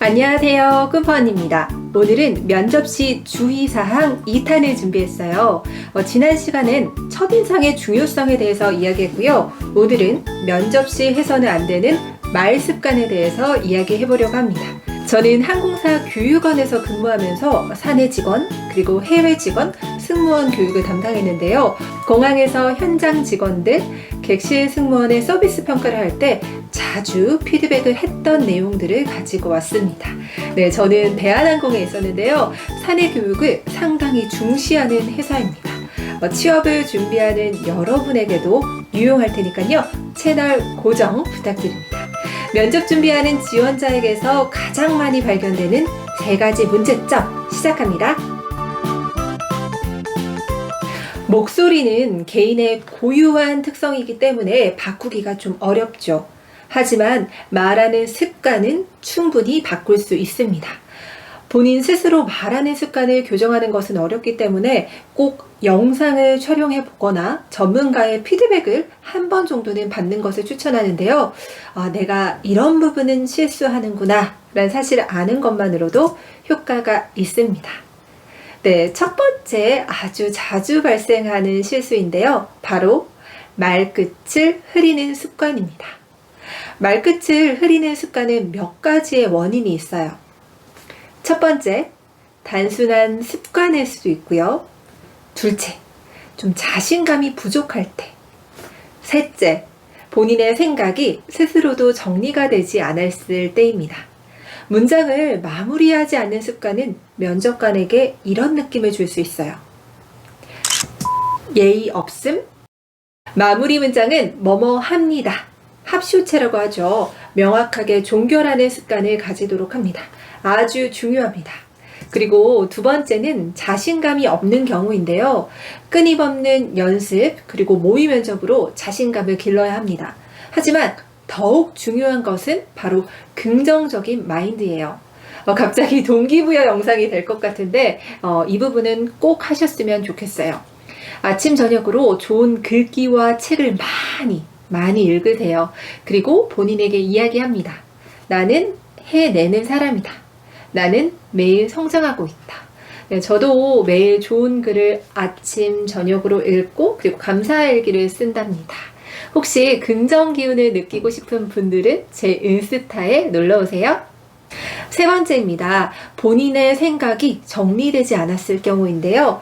안녕하세요, 꿈퍼언입니다. 오늘은 면접 시 주의사항 2탄을 준비했어요. 지난 시간엔 첫인상의 중요성에 대해서 이야기했고요. 오늘은 면접 시 해서는 안 되는 말 습관에 대해서 이야기해보려고 합니다. 저는 항공사 교육원에서 근무하면서 사내 직원, 그리고 해외 직원, 승무원 교육을 담당했는데요. 공항에서 현장 직원들, 객실 승무원의 서비스 평가를 할 때 자주 피드백을 했던 내용들을 가지고 왔습니다. 네, 저는 대한항공에 있었는데요. 사내 교육을 상당히 중시하는 회사입니다. 취업을 준비하는 여러분에게도 유용할 테니까요. 채널 고정 부탁드립니다. 면접 준비하는 지원자에게서 가장 많이 발견되는 3가지 문제점 시작합니다. 목소리는 개인의 고유한 특성이기 때문에 바꾸기가 좀 어렵죠. 하지만 말하는 습관은 충분히 바꿀 수 있습니다. 본인 스스로 말하는 습관을 교정하는 것은 어렵기 때문에 꼭 영상을 촬영해 보거나 전문가의 피드백을 한 번 정도는 받는 것을 추천하는데요. 내가 이런 부분은 실수하는구나 라는 사실을 아는 것만으로도 효과가 있습니다. 네, 첫 번째 아주 자주 발생하는 실수인데요. 바로 말끝을 흐리는 습관입니다. 말끝을 흐리는 습관은 몇 가지의 원인이 있어요. 첫 번째, 단순한 습관일 수도 있고요. 둘째, 좀 자신감이 부족할 때. 셋째, 본인의 생각이 스스로도 정리가 되지 않았을 때입니다. 문장을 마무리하지 않는 습관은 면접관에게 이런 느낌을 줄 수 있어요. 예의 없음? 마무리 문장은 뭐뭐 합니다. 합쇼체라고 하죠. 명확하게 종결하는 습관을 가지도록 합니다. 아주 중요합니다. 그리고 두 번째는 자신감이 없는 경우인데요. 끊임없는 연습 그리고 모의 면접으로 자신감을 길러야 합니다. 하지만 더욱 중요한 것은 바로 긍정적인 마인드예요. 갑자기 동기부여 영상이 될 것 같은데 이 부분은 꼭 하셨으면 좋겠어요. 아침 저녁으로 좋은 글귀와 책을 많이 읽으세요. 그리고 본인에게 이야기합니다. 나는 해내는 사람이다. 나는 매일 성장하고 있다. 네, 저도 매일 좋은 글을 아침 저녁으로 읽고 그리고 감사일기를 쓴답니다. 혹시 긍정 기운을 느끼고 싶은 분들은 제 인스타에 놀러오세요. 세 번째입니다. 본인의 생각이 정리되지 않았을 경우인데요.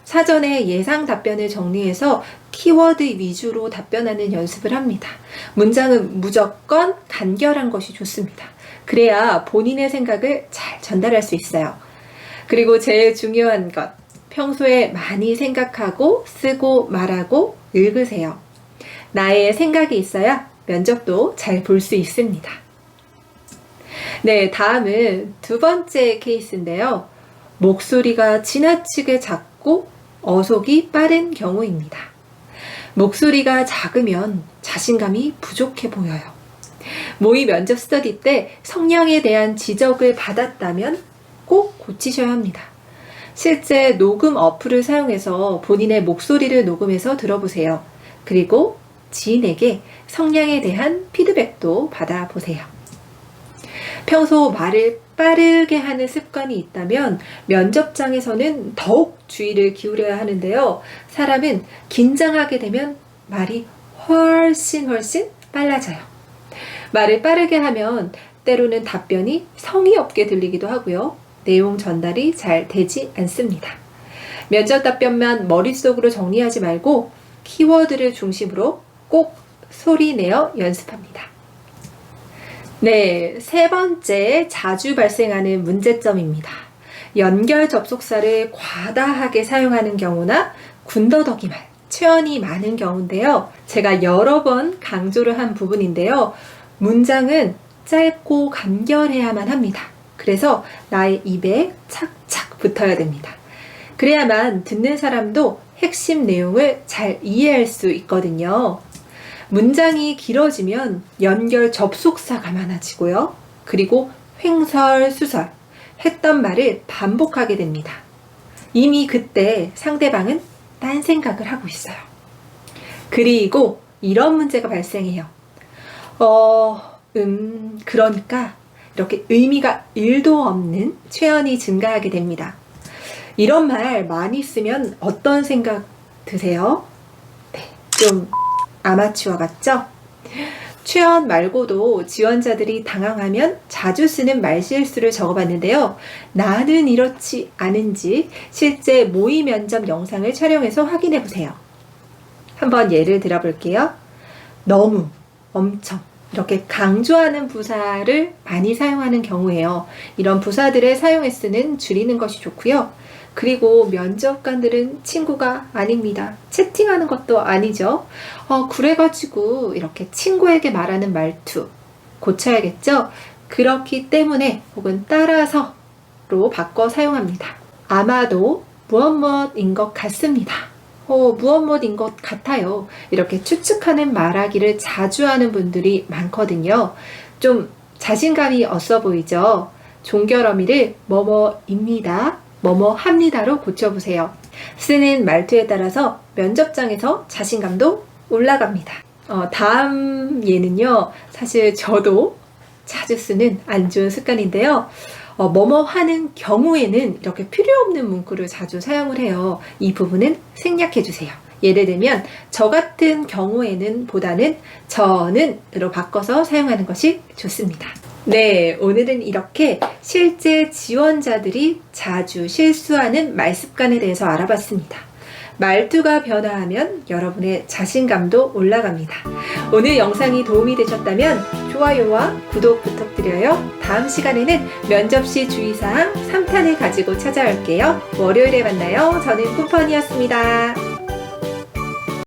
사전에 예상 답변을 정리해서 키워드 위주로 답변하는 연습을 합니다. 문장은 무조건 간결한 것이 좋습니다. 그래야 본인의 생각을 잘 전달할 수 있어요. 그리고 제일 중요한 것, 평소에 많이 생각하고 쓰고 말하고 읽으세요. 나의 생각이 있어야 면접도 잘 볼 수 있습니다. 네, 다음은 두 번째 케이스인데요. 목소리가 지나치게 작고 어속이 빠른 경우입니다. 목소리가 작으면 자신감이 부족해 보여요. 모의 면접 스터디 때 성량에 대한 지적을 받았다면 꼭 고치셔야 합니다. 실제 녹음 어플을 사용해서 본인의 목소리를 녹음해서 들어보세요. 그리고 지인에게 성량에 대한 피드백도 받아보세요. 평소 말을 빠르게 하는 습관이 있다면 면접장에서는 더욱 주의를 기울여야 하는데요. 사람은 긴장하게 되면 말이 훨씬 빨라져요. 말을 빠르게 하면 때로는 답변이 성의 없게 들리기도 하고요. 내용 전달이 잘 되지 않습니다. 면접 답변만 머릿속으로 정리하지 말고 키워드를 중심으로 꼭 소리내어 연습합니다. 네, 세 번째 자주 발생하는 문제점입니다. 연결 접속사를 과다하게 사용하는 경우나 군더더기 말, 최언이 많은 경우인데요. 제가 여러 번 강조를 한 부분인데요. 문장은 짧고 간결해야만 합니다. 그래서 나의 입에 착착 붙어야 됩니다. 그래야만 듣는 사람도 핵심 내용을 잘 이해할 수 있거든요. 문장이 길어지면 연결 접속사가 많아지고요. 그리고 횡설수설 했던 말을 반복하게 됩니다. 이미 그때 상대방은 딴 생각을 하고 있어요. 그리고 이런 문제가 발생해요. 그러니까 이렇게 의미가 1도 없는 최언이 증가하게 됩니다. 이런 말 많이 쓰면 어떤 생각 드세요? 네, 좀 아마추어 같죠? 최언 말고도 지원자들이 당황하면 자주 쓰는 말실수를 적어봤는데요. 나는 이렇지 않은지 실제 모의 면접 영상을 촬영해서 확인해보세요. 한번 예를 들어볼게요. 너무, 엄청 이렇게 강조하는 부사를 많이 사용하는 경우에요. 이런 부사들의 사용 횟수는 줄이는 것이 좋고요. 그리고 면접관들은 친구가 아닙니다. 채팅하는 것도 아니죠. 그래가지고 이렇게 친구에게 말하는 말투 고쳐야겠죠. 그렇기 때문에 혹은 따라서로 바꿔 사용합니다. 아마도 무엇무엇인 것 같습니다. 무엇무엇인 것 같아요. 이렇게 추측하는 말하기를 자주 하는 분들이 많거든요. 좀 자신감이 없어 보이죠. 종결어미를 뭐뭐입니다. 뭐뭐 합니다로 고쳐보세요. 쓰는 말투에 따라서 면접장에서 자신감도 올라갑니다. 다음 예는요. 사실 저도 자주 쓰는 안 좋은 습관인데요. 뭐뭐 하는 경우에는 이렇게 필요 없는 문구를 자주 사용을 해요. 이 부분은 생략해 주세요. 예를 들면 저 같은 경우에는 보다는 저는으로 바꿔서 사용하는 것이 좋습니다. 네, 오늘은 이렇게 실제 지원자들이 자주 실수하는 말 습관에 대해서 알아봤습니다. 말투가 변화하면 여러분의 자신감도 올라갑니다. 오늘 영상이 도움이 되셨다면 좋아요와 구독 부탁드려요. 다음 시간에는 면접시 주의사항 3탄을 가지고 찾아올게요. 월요일에 만나요. 저는 쿠펀이었습니다.